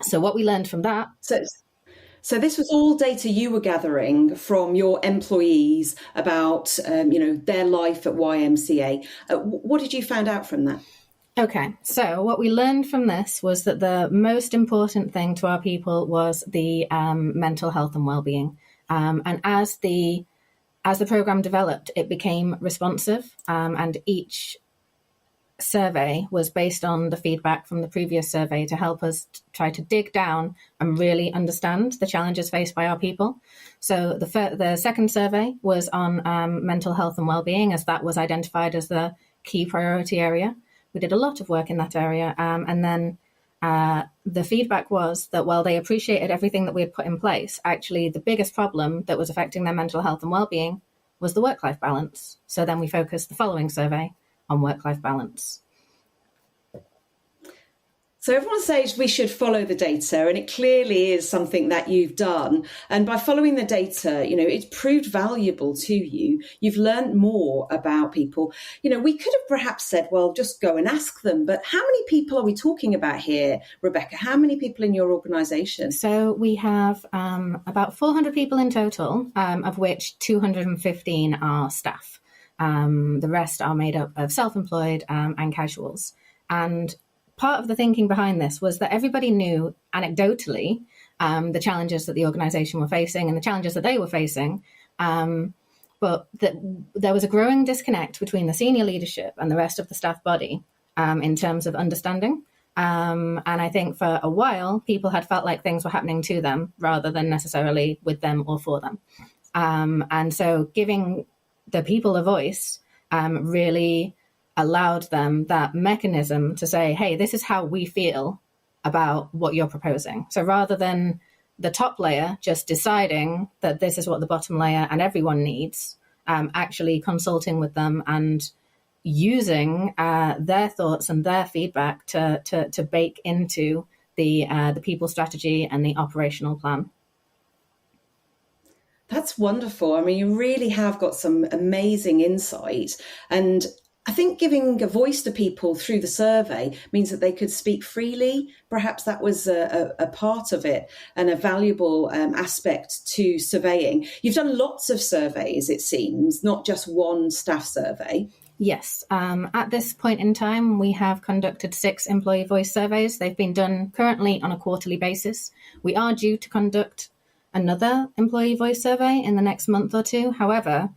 so what we learned from that. So this was all data you were gathering from your employees about, their life at YMCA. What did you find out from that? Okay, so what we learned from this was that the most important thing to our people was the mental health and well-being. And as the program developed, it became responsive, and each survey was based on the feedback from the previous survey to help us try to dig down and really understand the challenges faced by our people. So the second survey was on mental health and well-being, as that was identified as the key priority area. We did a lot of work in that area, and then the feedback was that while they appreciated everything that we had put in place, actually the biggest problem that was affecting their mental health and well-being was the work-life balance. So then we focused the following survey on work-life balance. So everyone says we should follow the data, and it clearly is something that you've done. And by following the data, it's proved valuable to you. You've learned more about people. We could have perhaps said, well, just go and ask them. But how many people are we talking about here, Rebecca? How many people in your organisation? So we have about 400 people in total, of which 215 are staff. The rest are made up of self-employed and casuals. And part of the thinking behind this was that everybody knew anecdotally the challenges that the organisation were facing and the challenges that they were facing, but that there was a growing disconnect between the senior leadership and the rest of the staff body in terms of understanding. And I think for a while, people had felt like things were happening to them rather than necessarily with them or for them. And so giving the people a voice really allowed them that mechanism to say, hey, this is how we feel about what you're proposing. So rather than the top layer just deciding that this is what the bottom layer and everyone needs, actually consulting with them and using their thoughts and their feedback to bake into the people strategy and the operational plan. That's wonderful. I mean, you really have got some amazing insight. And I think giving a voice to people through the survey means that they could speak freely. Perhaps that was a part of it and a valuable aspect to surveying. You've done lots of surveys, it seems, not just one staff survey. Yes. At this point in time, we have conducted 6 employee voice surveys. They've been done currently on a quarterly basis. We are due to conduct another employee voice survey in the next month or two. However,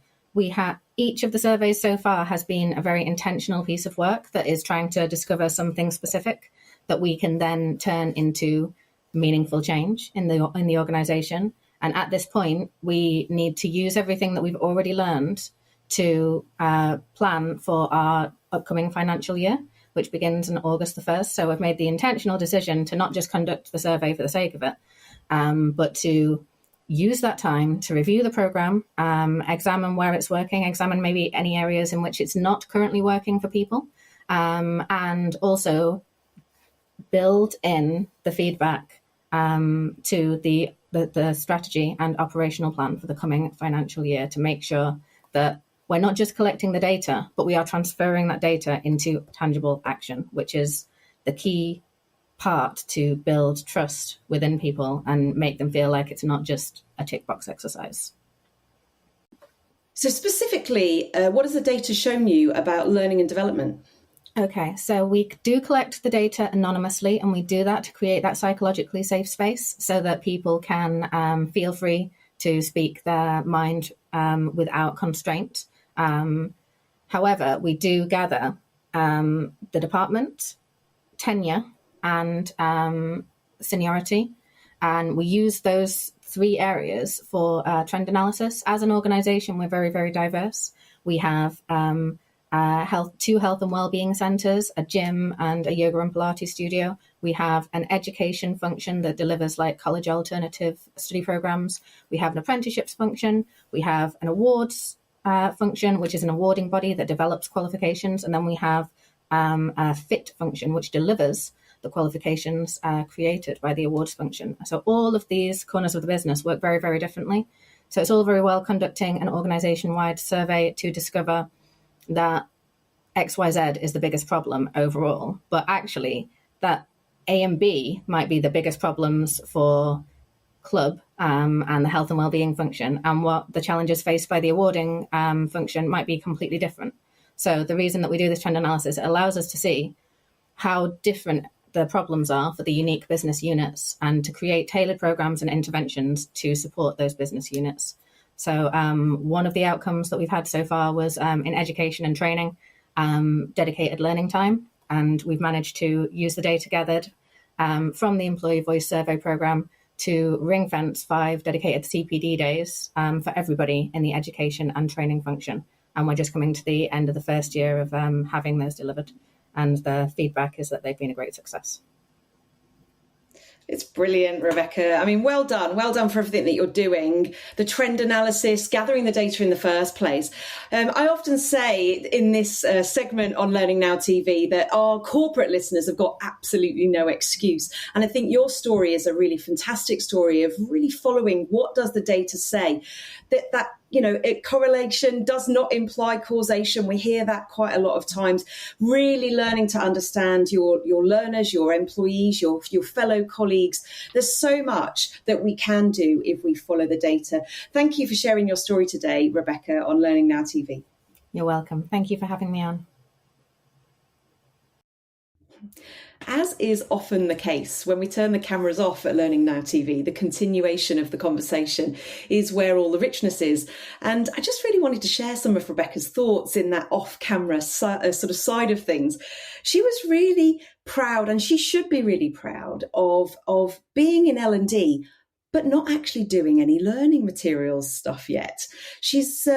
each of the surveys so far has been a very intentional piece of work that is trying to discover something specific that we can then turn into meaningful change in the organization. And at this point, we need to use everything that we've already learned to plan for our upcoming financial year, which begins on August the 1st. So we've made the intentional decision to not just conduct the survey for the sake of it, but to use that time to review the program, examine where it's working, examine maybe any areas in which it's not currently working for people, and also build in the feedback to the strategy and operational plan for the coming financial year to make sure that we're not just collecting the data, but we are transferring that data into tangible action, which is the key part to build trust within people and make them feel like it's not just a tick box exercise. So specifically, what has the data shown you about learning and development? Okay, so we do collect the data anonymously, and we do that to create that psychologically safe space so that people can feel free to speak their mind without constraint. However, we do gather the department, tenure, and seniority. And we use those 3 areas for trend analysis. As an organization, we're very, very diverse. We have 2 health and wellbeing centers, a gym and a yoga and Pilates studio. We have an education function that delivers like college alternative study programs. We have an apprenticeships function. We have an awards function, which is an awarding body that develops qualifications. And then we have a fit function, which delivers the qualifications created by the awards function. So all of these corners of the business work very, very differently. So it's all very well conducting an organization-wide survey to discover that XYZ is the biggest problem overall, but actually that A and B might be the biggest problems for club and the health and wellbeing function, and what the challenges faced by the awarding function might be completely different. So the reason that we do this trend analysis, it allows us to see how different the problems are for the unique business units and to create tailored programs and interventions to support those business units. So one of the outcomes that we've had so far was in education and training, dedicated learning time. And we've managed to use the data gathered from the Employee Voice Survey program to ring fence 5 dedicated CPD days for everybody in the education and training function. And we're just coming to the end of the first year of having those delivered. And the feedback is that they've been a great success. It's brilliant, Rebecca. I mean, well done. Well done for everything that you're doing. The trend analysis, gathering the data in the first place. I often say in this segment on Learning Now TV that our corporate listeners have got absolutely no excuse. And I think your story is a really fantastic story of really following what does the data say. That correlation does not imply causation. We hear that quite a lot of times. Really learning to understand your learners, your employees, your fellow colleagues. There's so much that we can do if we follow the data. Thank you for sharing your story today, Rebecca, on Learning Now TV. You're welcome. Thank you for having me on. As is often the case, when we turn the cameras off at Learning Now TV, the continuation of the conversation is where all the richness is. And I just really wanted to share some of Rebecca's thoughts in that off-camera sort of side of things. She was really proud, and she should be really proud of being in L&D, but not actually doing any learning materials stuff yet. She's,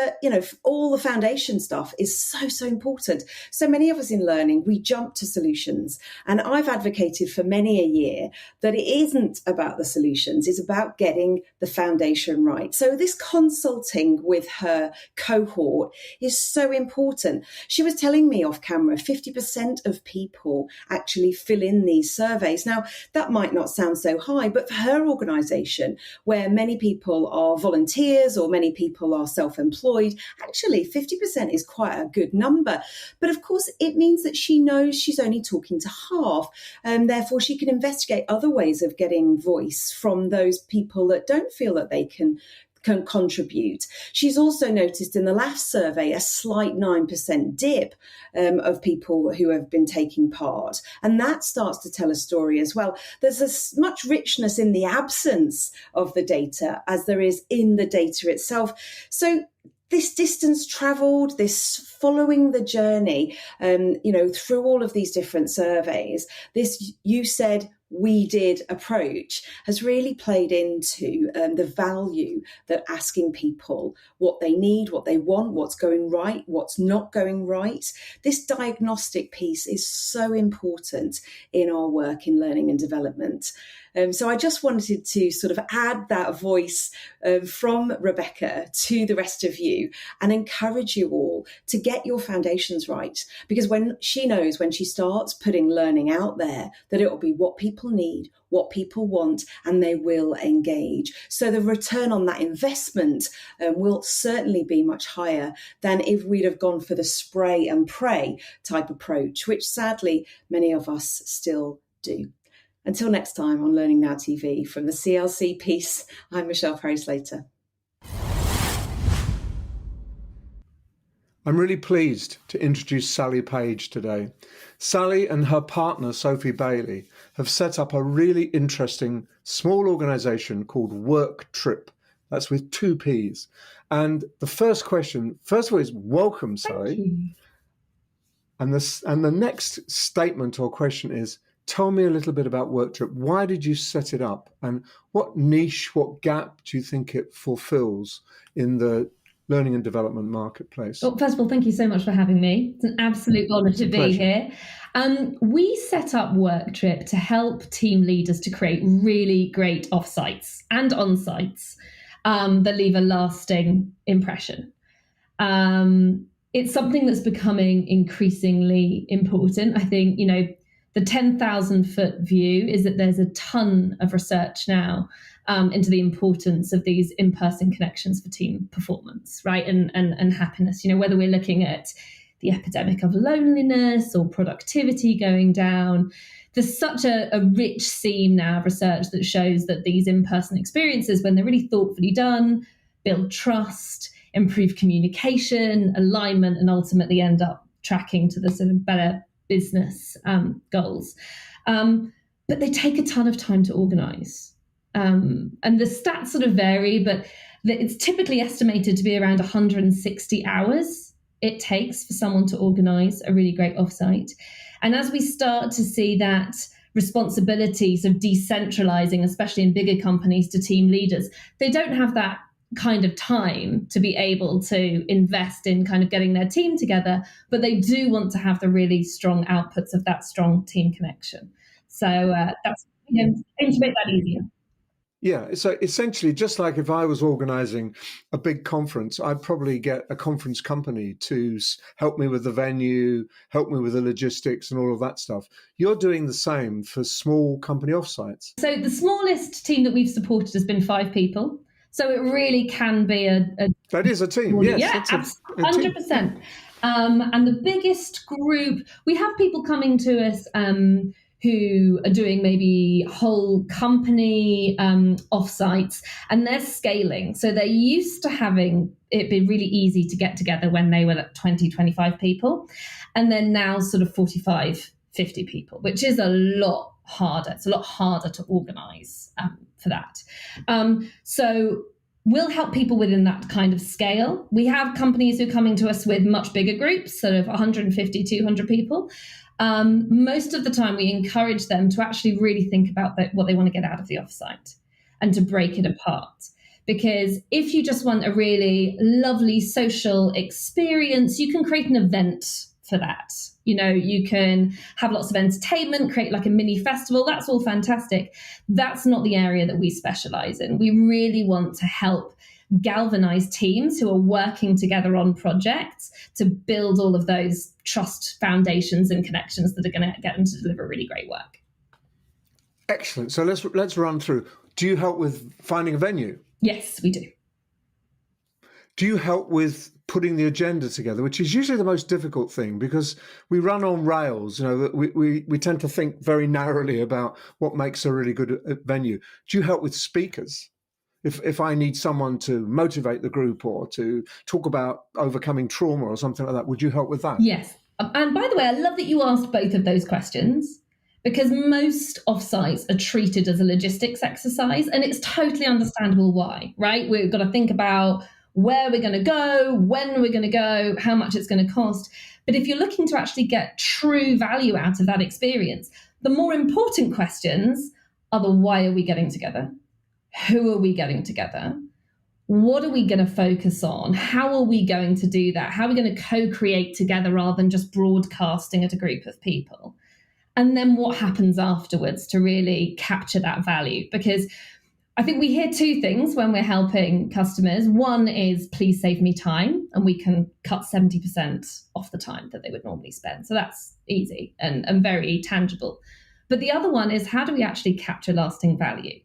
all the foundation stuff is so important. So many of us in learning, we jump to solutions. And I've advocated for many a year that it isn't about the solutions, it's about getting the foundation right. So this consulting with her cohort is so important. She was telling me off camera, 50% of people actually fill in these surveys. Now, that might not sound so high, but for her organisation, where many people are volunteers or many people are self-employed, actually 50% is quite a good number. But of course, it means that she knows she's only talking to half, and therefore she can investigate other ways of getting voice from those people that don't feel that they can contribute. She's also noticed in the last survey a slight 9% dip of people who have been taking part. And that starts to tell a story as well. There's as much richness in the absence of the data as there is in the data itself. So this distance travelled, this following the journey, through all of these different surveys, this you said, we did approach has really played into the value that asking people what they need, what they want, what's going right, what's not going right. This diagnostic piece is so important in our work in learning and development. So I just wanted to sort of add that voice from Rebecca to the rest of you and encourage you all to get your foundations right. Because when she starts putting learning out there, that it will be what people need, what people want, and they will engage. So the return on that investment will certainly be much higher than if we'd have gone for the spray and pray type approach, which sadly many of us still do. Until next time on Learning Now TV, from the CLC piece, I'm Michelle Perry-Slater. I'm really pleased to introduce Sally Page today. Sally and her partner, Sophie Bailey, have set up a really interesting small organisation called Work Trip. That's with 2 P's. And the first question, first of all, is welcome, Sally. And the next statement or question is, tell me a little bit about Work Trip. Why did you set it up? And what niche, what gap do you think it fulfills in the learning and development marketplace? Well, first of all, thank you so much for having me. It's an absolute honour to be here. We set up Work Trip to help team leaders to create really great offsites and onsites that leave a lasting impression. It's something that's becoming increasingly important. I think, the 10,000 foot view is that there's a ton of research now into the importance of these in-person connections for team performance, right? And happiness, whether we're looking at the epidemic of loneliness or productivity going down, there's such a rich seam now of research that shows that these in-person experiences, when they're really thoughtfully done, build trust, improve communication, alignment, and ultimately end up tracking to the sort of better business goals. But they take a ton of time to organise. And the stats sort of vary, but it's typically estimated to be around 160 hours it takes for someone to organise a really great offsite. And as we start to see that responsibilities of decentralising, especially in bigger companies, to team leaders, they don't have that kind of time to be able to invest in kind of getting their team together, but they do want to have the really strong outputs of that strong team connection. So that's aim to make that easier. Yeah, so essentially, just like if I was organising a big conference, I'd probably get a conference company to help me with the venue, help me with the logistics and all of that stuff. You're doing the same for small company offsites. So the smallest team that we've supported has been 5 people. So it really can be that is a team, yes. Yeah, 100%. And the biggest group, we have people coming to us who are doing maybe whole company offsites, and they're scaling. So they're used to having it be really easy to get together when they were at 20, 25 people. And then now sort of 45, 50 people, which is a lot harder. It's a lot harder to organise for that. So we'll help people within that kind of scale. We have companies who are coming to us with much bigger groups, sort of 150, 200 people. Most of the time we encourage them to actually really think about what they want to get out of the offsite. and to break it apart. Because if you just want a really lovely social experience, you can create an event for that. You can have lots of entertainment, create like a mini festival. That's all fantastic. That's not the area that we specialize in. We really want to help galvanize teams who are working together on projects to build all of those trust foundations and connections that are going to get them to deliver really great work. Excellent. So let's run through. Do you help with finding a venue? Yes, we do. Do you help with putting the agenda together, which is usually the most difficult thing because we run on rails? We tend to think very narrowly about what makes a really good venue. Do you help with speakers? If I need someone to motivate the group or to talk about overcoming trauma or something like that, would you help with that? Yes. And by the way, I love that you asked both of those questions, because most offsites are treated as a logistics exercise, and it's totally understandable why, right? We've got to think about where we're going to go, when we're going to go, how much it's going to cost. But if you're looking to actually get true value out of that experience, the more important questions are the why are we getting together? Who are we getting together? What are we going to focus on? How are we going to do that? How are we going to co-create together rather than just broadcasting at a group of people? And then what happens afterwards to really capture that value? Because I think we hear two things when we're helping customers. One is, please save me time, and we can cut 70% off the time that they would normally spend. So that's easy and very tangible. But the other one is, how do we actually capture lasting value?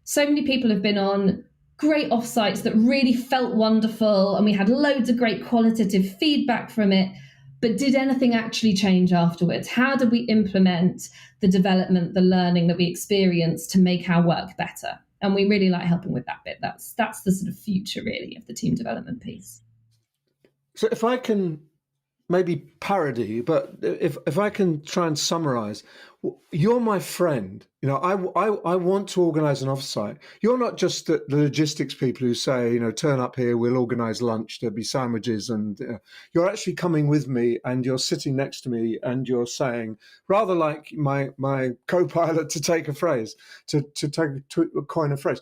So many people have been on great offsites that really felt wonderful, and we had loads of great qualitative feedback from it. But did anything actually change afterwards? How did we implement the development, the learning that we experienced to make our work better? And we really like helping with that bit. That's the sort of future, really, of the team development piece. So if I can maybe parody, but if I can try and summarize, you're my friend. I want to organize an offsite. You're not just the logistics people who say, turn up here, we'll organize lunch, there'll be sandwiches, and you're actually coming with me and you're sitting next to me and you're saying, rather like my co-pilot, to take a phrase, to coin a phrase,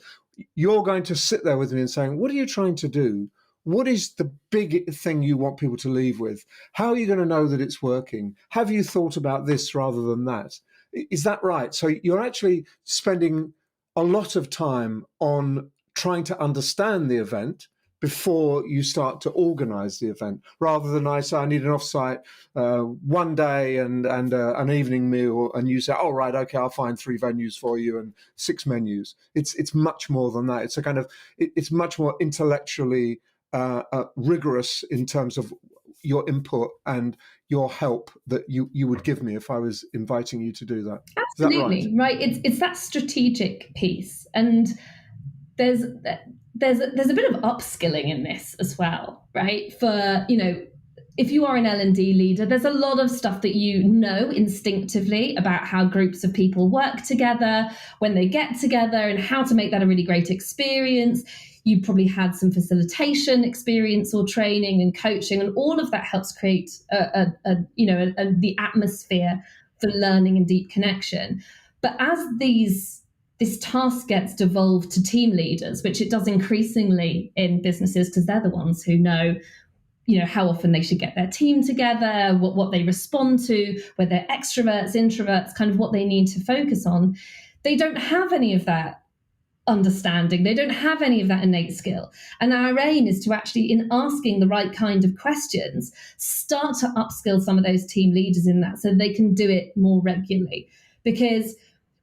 you're going to sit there with me and saying, what are you trying to do? What is the big thing you want people to leave with? How are you going to know that it's working? Have you thought about this rather than that? Is that right? So you're actually spending a lot of time on trying to understand the event before you start to organize the event, rather than I say, I need an offsite one day and an evening meal, and you say, oh, right, okay, I'll find 3 venues for you and 6 menus. It's much more than that. It's a kind of, it's much more intellectually rigorous in terms of your input and your help that you would give me if I was inviting you to do that. Absolutely. Is that right? It's that strategic piece, and there's a bit of upskilling in this as well, right? For if you are an L&D leader, there's a lot of stuff that you know instinctively about how groups of people work together, when they get together, and how to make that a really great experience. You probably had some facilitation experience or training and coaching, and all of that helps create the atmosphere for learning and deep connection. But as this task gets devolved to team leaders, which it does increasingly in businesses, because they're the ones who know how often they should get their team together, what they respond to, whether they're extroverts, introverts, kind of what they need to focus on. They don't have any of that understanding. They don't have any of that innate skill. And our aim is to actually, in asking the right kind of questions, start to upskill some of those team leaders in that so they can do it more regularly. Because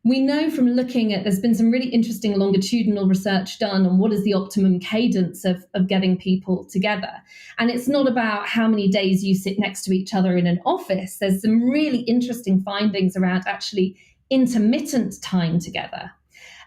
we know from looking at, there's been some really interesting longitudinal research done on what is the optimum cadence of getting people together. And it's not about how many days you sit next to each other in an office. There's some really interesting findings around actually intermittent time together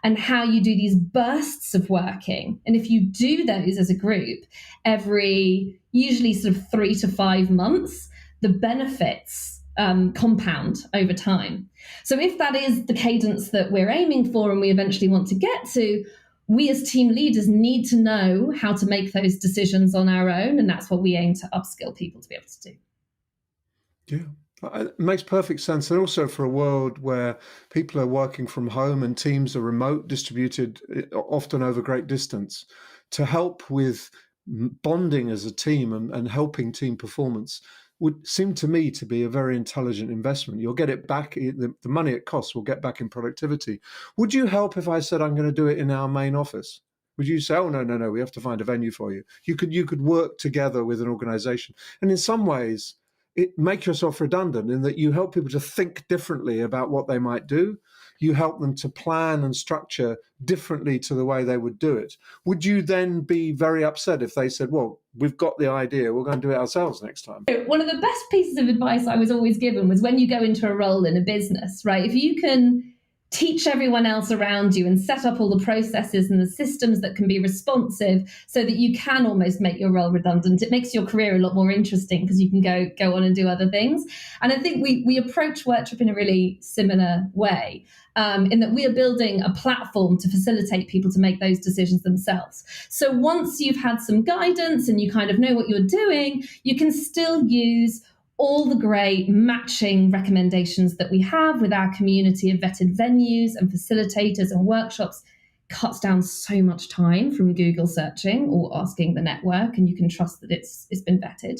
and how you do these bursts of working. And if you do those as a group every usually sort of 3 to 5 months, the benefits compound over time. So if that is the cadence that we're aiming for and we eventually want to get to, we as team leaders need to know how to make those decisions on our own. And that's what we aim to upskill people to be able to do. Yeah. It makes perfect sense. And also for a world where people are working from home and teams are remote, distributed, often over great distance, to help with bonding as a team and helping team performance would seem to me to be a very intelligent investment. You'll get it back, the money it costs will get back in productivity. Would you help if I said I'm going to do it in our main office? Would you say, oh, no, we have to find a venue for you? You could work together with an organization. And in some ways, it make yourself redundant in that you help people to think differently about what they might do. You help them to plan and structure differently to the way they would do it. Would you then be very upset if they said, well, we've got the idea, we're going to do it ourselves next time? One of the best pieces of advice I was always given was when you go into a role in a business, right? If you can teach everyone else around you and set up all the processes and the systems that can be responsive so that you can almost make your role redundant, it makes your career a lot more interesting because you can go on and do other things. And I think we approach WorkTrip in a really similar way, in that we are building a platform to facilitate people to make those decisions themselves. So once you've had some guidance and you kind of know what you're doing, you can still use all the great matching recommendations that we have with our community of vetted venues and facilitators and workshops. Cuts down so much time from Google searching or asking the network, and you can trust that it's been vetted.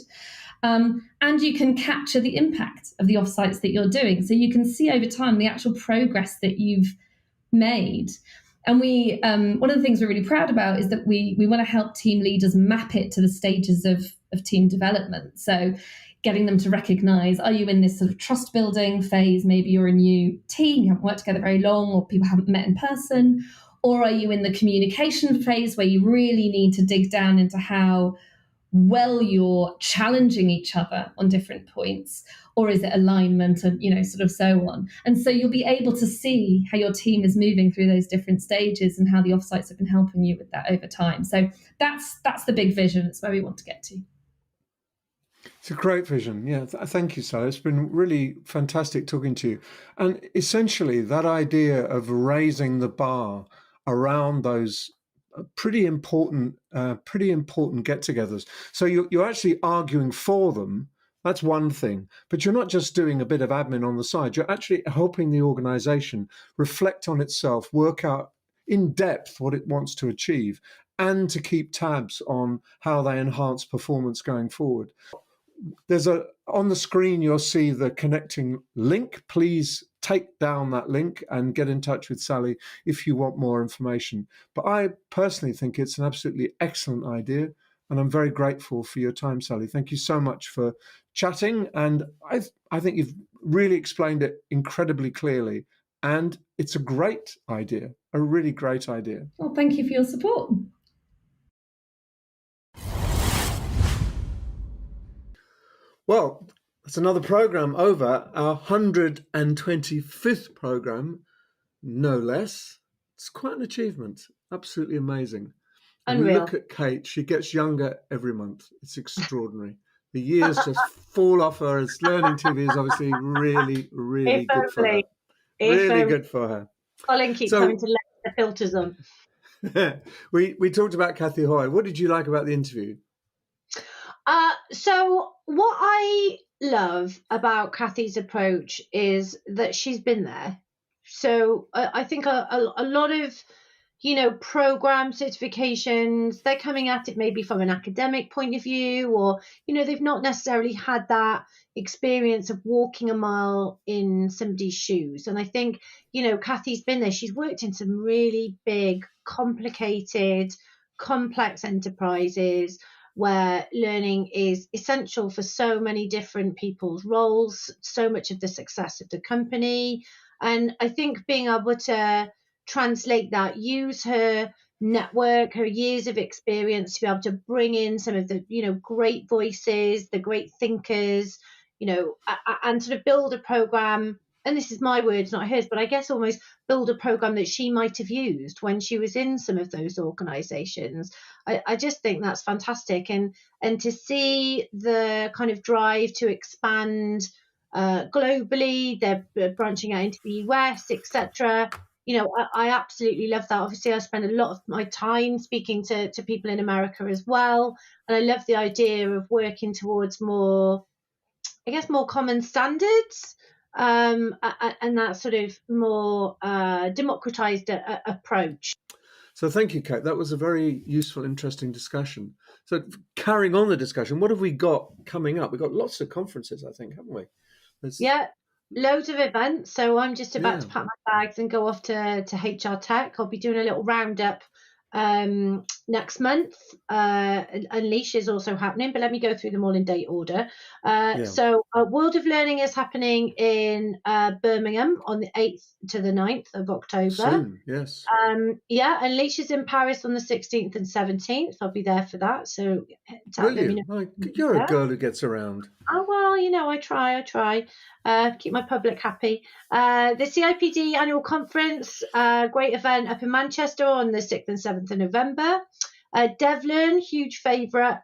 And you can capture the impact of the offsites that you're doing. So you can see over time the actual progress that you've made. And we one of the things we're really proud about is that we want to help team leaders map it to the stages of team development. So getting them to recognize, are you in this sort of trust building phase? Maybe you're a new team, you haven't worked together very long, or people haven't met in person. Or are you in the communication phase where you really need to dig down into how well you're challenging each other on different points? Or is it alignment and, sort of so on? And so you'll be able to see how your team is moving through those different stages and how the offsites have been helping you with that over time. So that's the big vision. It's where we want to get to. It's a great vision. Yeah, thank you, Sally. It's been really fantastic talking to you. And essentially, that idea of raising the bar around those pretty important get-togethers. So you're actually arguing for them. That's one thing. But you're not just doing a bit of admin on the side. You're actually helping the organization reflect on itself, work out in depth what it wants to achieve, and to keep tabs on how they enhance performance going forward. On the screen, you'll see the connecting link. Please take down that link and get in touch with Sally if you want more information. But I personally think it's an absolutely excellent idea, and I'm very grateful for your time, Sally. Thank you so much for chatting, and I think you've really explained it incredibly clearly, and it's a great idea, a really great idea. Well, thank you for your support. Well, that's another program over, our 125th program, no less. It's quite an achievement, absolutely amazing. And we look at Kate, she gets younger every month. It's extraordinary. The years just fall off her. As learning TV is obviously really, really good for her. Really good for her. Colin keeps having to let the filters on. We talked about Kathy Hoy. What did you like about the interview? So what I love about Kathy's approach is that she's been there. So I think a lot of, program certifications, they're coming at it maybe from an academic point of view, or, they've not necessarily had that experience of walking a mile in somebody's shoes. And I think, Kathy's been there. She's worked in some really big, complicated, complex enterprises where learning is essential for so many different people's roles, so much of the success of the company. And I think being able to translate that, use her network, her years of experience to be able to bring in some of the, great voices, the great thinkers, and sort of build a program. And this is my words, not hers, but I guess almost build a program that she might have used when she was in some of those organizations. I just think that's fantastic. And to see the kind of drive to expand globally, they're branching out into the US, etc. I absolutely love that. Obviously, I spend a lot of my time speaking to people in America as well. And I love the idea of working towards more I guess, more common standards, and that sort of more democratized approach. So thank you, Kate. That was a very useful, interesting discussion. So carrying on the discussion, what have we got coming up? We've got lots of conferences, I think, haven't we? Yeah, loads of events. So I'm just about Yeah. to pack my bags and go off to HR Tech. I'll be doing a little roundup next month. Unleash is also happening, but let me go through them all in date order. So World of Learning is happening in Birmingham on the 8th to the 9th of October. Soon, yes. Unleash is in Paris on the 16th and 17th. I'll be there for that. So brilliant. You're a girl who gets around. Oh, well, you know, I try. Keep my public happy. The CIPD annual conference, great event up in Manchester on the 6th and 7th of November. DevLearn, huge favourite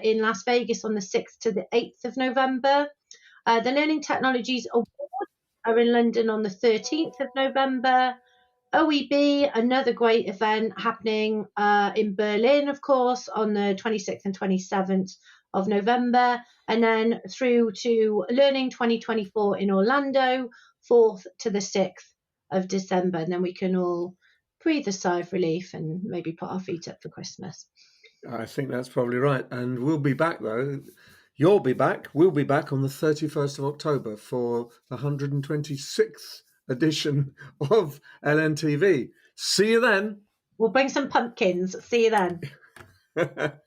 in Las Vegas on the 6th to the 8th of November. The Learning Technologies Awards are in London on the 13th of November. OEB, another great event happening in Berlin, of course, on the 26th and 27th of November, and then through to Learning 2024 in Orlando, 4th to the 6th of December. And then we can all breathe a sigh of relief and maybe put our feet up for Christmas. I think that's probably right. And we'll be back, though. You'll be back. We'll be back on the 31st of October for the 126th edition of LNTV. See you then. We'll bring some pumpkins. See you then.